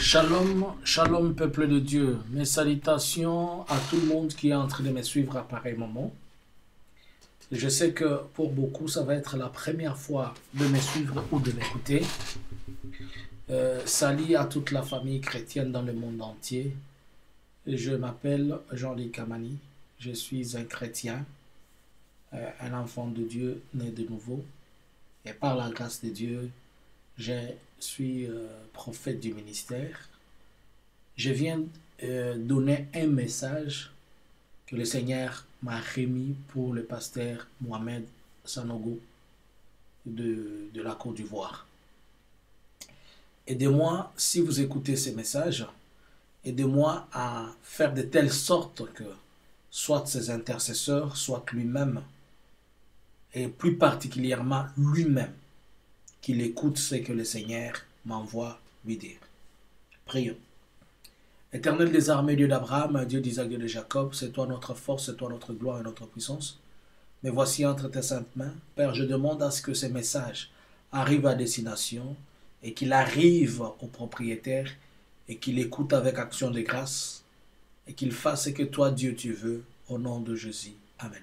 Shalom, shalom peuple de Dieu. Mes salutations à tout le monde qui est en train de me suivre à pareil moment. Je sais que pour beaucoup, ça va être la première fois de me suivre ou de m'écouter. Salut à toute la famille chrétienne dans le monde entier. Je m'appelle Jean-Luc Kamani. Je suis un chrétien, un enfant de Dieu né de nouveau. Et par la grâce de Dieu, je suis prophète du ministère. Je viens donner un message que le Seigneur m'a remis pour le pasteur Mohamed Sanogo de la Côte d'Ivoire. Aidez-moi, si vous écoutez ces messages, aidez-moi à faire de telle sorte que soit ses intercesseurs, soit lui-même, et plus particulièrement lui-même, qu'il écoute ce que le Seigneur m'envoie lui dire. Prions. Éternel des armées, Dieu d'Abraham, Dieu d'Isaac, Dieu de Jacob, c'est toi notre force, c'est toi notre gloire et notre puissance. Mais voici entre tes saintes mains, Père, je demande à ce que ces messages arrivent à destination et qu'il arrive au propriétaire et qu'il écoute avec action de grâce et qu'il fasse ce que toi, Dieu, tu veux, au nom de Jésus. Amen.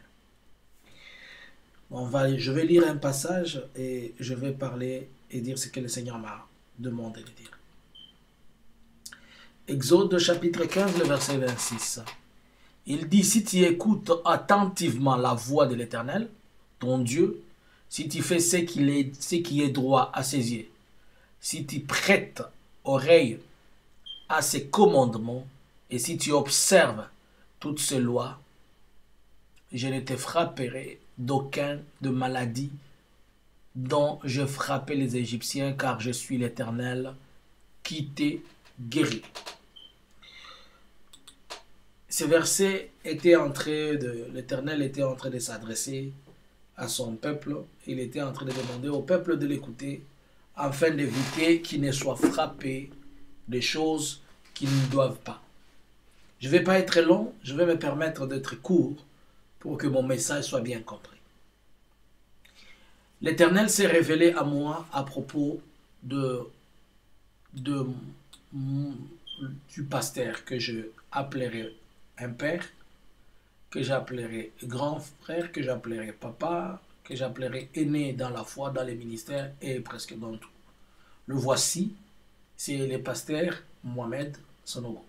Je vais lire un passage et je vais parler et dire ce que le Seigneur m'a demandé de dire. Exode chapitre 15, le verset 26. Il dit, si tu écoutes attentivement la voix de l'Éternel, ton Dieu, si tu fais ce qui est droit à ses yeux, si tu prêtes oreille à ses commandements et si tu observes toutes ces lois, je ne te frapperai d'aucun de maladie dont je frappais les Égyptiens, car je suis l'Éternel qui t'ai guéri. Ce verset l'Éternel était en train de s'adresser à son peuple. Il était en train de demander au peuple de l'écouter afin d'éviter qu'il ne soit frappé des choses qu'ils ne doivent pas. Je ne vais pas être long, je vais me permettre d'être court pour que mon message soit bien compris. L'Éternel s'est révélé à moi à propos du pasteur que je appellerai un père, que j'appellerai grand frère, que j'appellerai papa, que j'appellerai aîné dans la foi, dans les ministères et presque dans tout. Le voici, c'est le pasteur Mohamed Sanogo.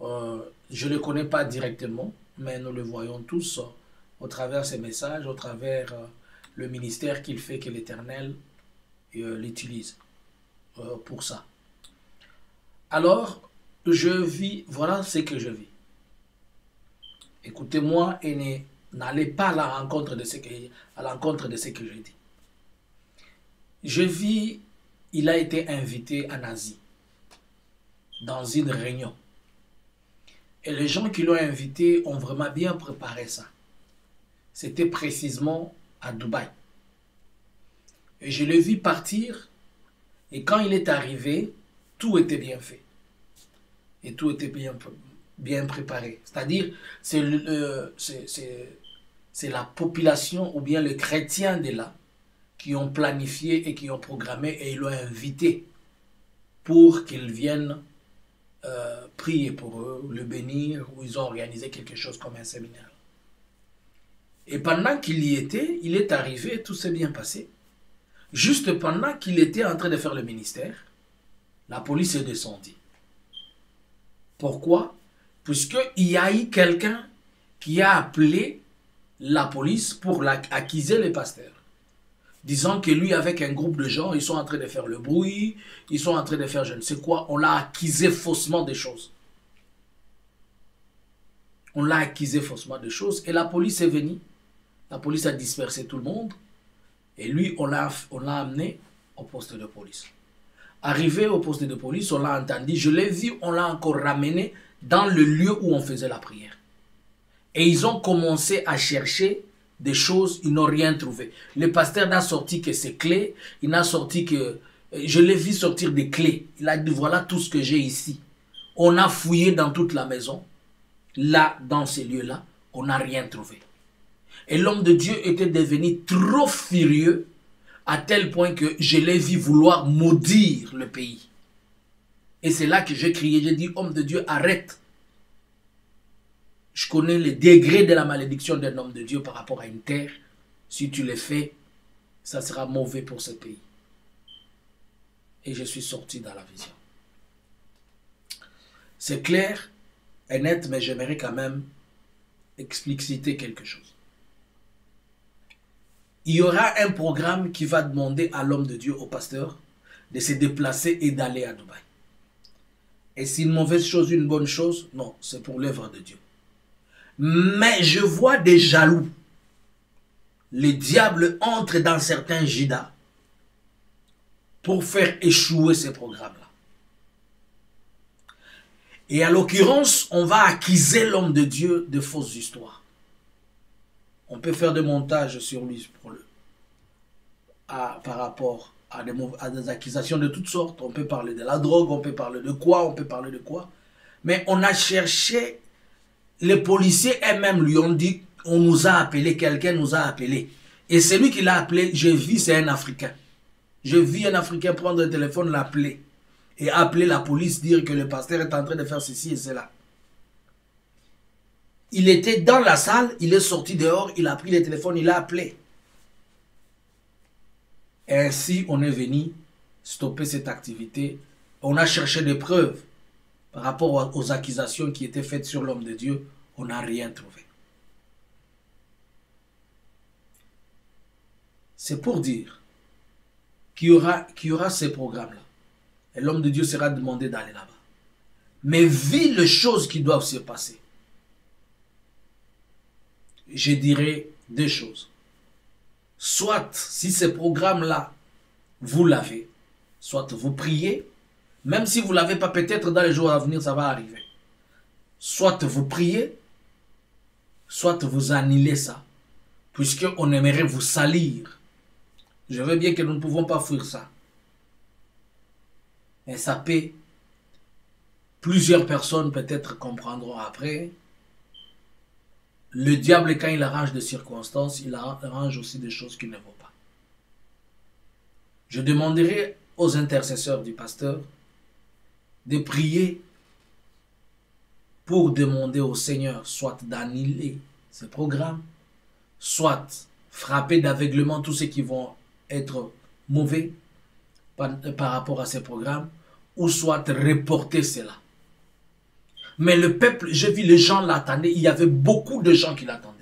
Je ne le connais pas directement, mais nous le voyons tous au travers ses messages, au travers le ministère qu'il fait, que l'Éternel l'utilise pour ça. Alors, voilà ce que je vis. Écoutez-moi et n'allez pas à l'encontre de ce que je dis. Je vis, il a été invité en Asie, dans une réunion. Et les gens qui l'ont invité ont vraiment bien préparé ça. C'était précisément à Dubaï. Et je l'ai vu partir. Et quand il est arrivé, tout était bien fait. Et tout était bien préparé. C'est-à-dire, c'est la population ou bien les chrétiens de là qui ont planifié et qui ont programmé et ils l'ont invité pour qu'ils viennent prier pour eux, le bénir, ou ils ont organisé quelque chose comme un séminaire. Et pendant qu'il y était, il est arrivé, tout s'est bien passé. Juste pendant qu'il était en train de faire le ministère, la police est descendue. Pourquoi? Puisqu'il y a eu quelqu'un qui a appelé la police pour accuser le pasteur. Disant que lui, avec un groupe de gens, ils sont en train de faire le bruit, ils sont en train de faire je ne sais quoi. On l'a accusé faussement des choses. On l'a accusé faussement des choses. Et la police est venue. La police a dispersé tout le monde. Et lui, on l'a amené au poste de police. Arrivé au poste de police, on l'a entendu. Je l'ai vu, on l'a encore ramené dans le lieu où on faisait la prière. Et ils ont commencé à chercher des choses, ils n'ont rien trouvé. Le pasteur n'a sorti que ses clés, il n'a sorti que... Je l'ai vu sortir des clés. Il a dit, voilà tout ce que j'ai ici. On a fouillé dans toute la maison. Là, dans ces lieux-là, on n'a rien trouvé. Et l'homme de Dieu était devenu trop furieux à tel point que je l'ai vu vouloir maudire le pays. Et c'est là que j'ai crié, j'ai dit, homme de Dieu, arrête. Je connais les degrés de la malédiction d'un homme de Dieu par rapport à une terre. Si tu le fais, ça sera mauvais pour ce pays. Et je suis sorti dans la vision. C'est clair et net, mais j'aimerais quand même expliciter quelque chose. Il y aura un programme qui va demander à l'homme de Dieu, au pasteur, de se déplacer et d'aller à Dubaï. Et c'est une mauvaise chose, une bonne chose? Non, c'est pour l'œuvre de Dieu. Mais je vois des jaloux. Le diable entre dans certains jidas pour faire échouer ces programmes-là. Et à l'occurrence, on va accuser l'homme de Dieu de fausses histoires. On peut faire des montages sur lui par rapport à des accusations de toutes sortes. On peut parler de la drogue, on peut parler de quoi, on peut parler de quoi. Mais on a cherché, les policiers eux-mêmes lui ont dit, on nous a appelé, quelqu'un nous a appelé. Et celui qui l'a appelé, je vis, c'est un Africain. Je vis un Africain prendre le téléphone, l'appeler. Et appeler la police, dire que le pasteur est en train de faire ceci et cela. Il était dans la salle, il est sorti dehors, il a pris le téléphone, il a appelé. Et ainsi, on est venu stopper cette activité. On a cherché des preuves par rapport aux accusations qui étaient faites sur l'homme de Dieu. On n'a rien trouvé. C'est pour dire qu'il y aura ces programmes-là. Et l'homme de Dieu sera demandé d'aller là-bas. Mais vu les choses qui doivent se passer, je dirais deux choses. Soit, si ce programme-là, vous l'avez, soit vous priez, même si vous ne l'avez pas, peut-être dans les jours à venir, ça va arriver. Soit vous priez, soit vous annulez ça, puisqu'on aimerait vous salir. Je veux bien que nous ne pouvons pas fuir ça. Mais ça peut, plusieurs personnes peut-être comprendront après. Le diable, quand il arrange des circonstances, il arrange aussi des choses qu'il ne vaut pas. Je demanderai aux intercesseurs du pasteur de prier pour demander au Seigneur soit d'annuler ce programme, soit frapper d'aveuglement tous ceux qui vont être mauvais par rapport à ces programmes, ou soit reporter cela. Mais le peuple, j'ai vu les gens l'attendaient, il y avait beaucoup de gens qui l'attendaient.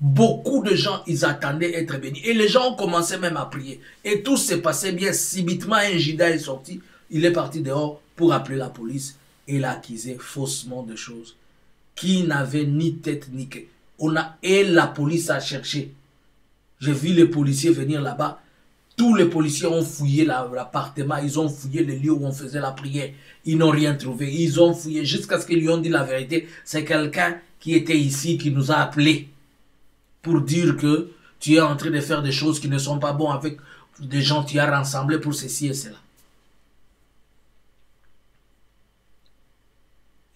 Beaucoup de gens, ils attendaient être bénis. Et les gens ont commencé même à prier. Et tout s'est passé bien. Subitement, un Judas est sorti. Il est parti dehors pour appeler la police. Et il a accusé faussement de choses qui n'avaient ni tête ni queue. Et la police a cherché. J'ai vu les policiers venir là-bas. Tous les policiers ont fouillé l'appartement, ils ont fouillé le lieu où on faisait la prière. Ils n'ont rien trouvé. Ils ont fouillé jusqu'à ce qu'ils lui ont dit la vérité. C'est quelqu'un qui était ici, qui nous a appelés pour dire que tu es en train de faire des choses qui ne sont pas bonnes avec des gens que tu as rassemblés pour ceci et cela.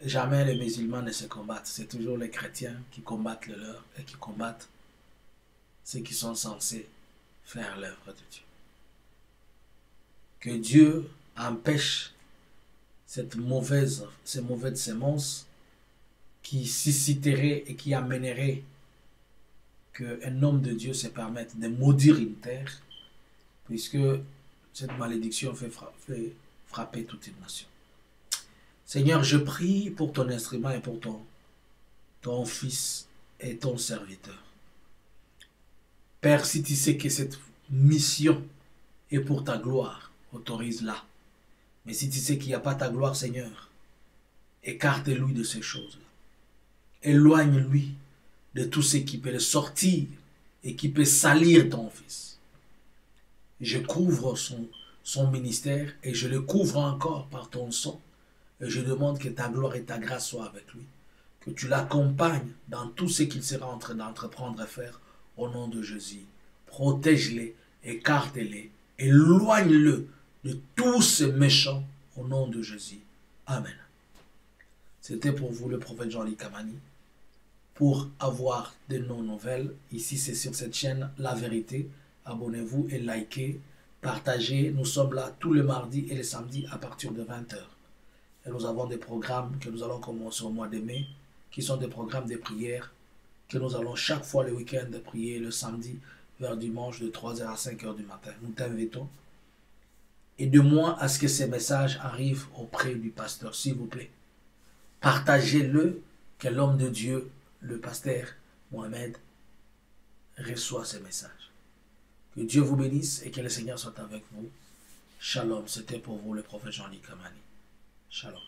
Jamais les musulmans ne se combattent. C'est toujours les chrétiens qui combattent le leur et qui combattent ceux qui sont censés faire l'œuvre de Dieu. Que Dieu empêche ces mauvaises semences qui susciteraient et qui amèneraient qu'un homme de Dieu se permette de maudire une terre, puisque cette malédiction fait frapper toute une nation. Seigneur, je prie pour ton instrument et pour ton fils et ton serviteur. Père, si tu sais que cette mission est pour ta gloire, autorise-la. Mais si tu sais qu'il n'y a pas ta gloire, Seigneur, écarte-lui de ces choses-là. Éloigne-lui de tout ce qui peut le sortir et qui peut salir ton fils. Je couvre son ministère et je le couvre encore par ton sang. Et je demande que ta gloire et ta grâce soient avec lui. Que tu l'accompagnes dans tout ce qu'il sera en train d'entreprendre à faire. Au nom de Jésus, protège-les, écarte-les, éloigne-le de tous ces méchants au nom de Jésus. Amen. C'était pour vous le prophète Jean-Luc Kamani. Pour avoir de nos nouvelles, ici c'est sur cette chaîne La Vérité. Abonnez-vous et likez, partagez. Nous sommes là tous les mardis et les samedis à partir de 20 h. Et nous avons des programmes que nous allons commencer au mois de mai, qui sont des programmes de prière, que nous allons chaque fois le week-end prier le samedi vers dimanche de 3h à 5h du matin. Nous t'invitons. Aide-moi à ce que ces messages arrivent auprès du pasteur, s'il vous plaît. Partagez-le, que l'homme de Dieu, le pasteur Mohamed, reçoit ces messages. Que Dieu vous bénisse et que le Seigneur soit avec vous. Shalom, c'était pour vous le prophète Jean-Luc Kamani. Shalom.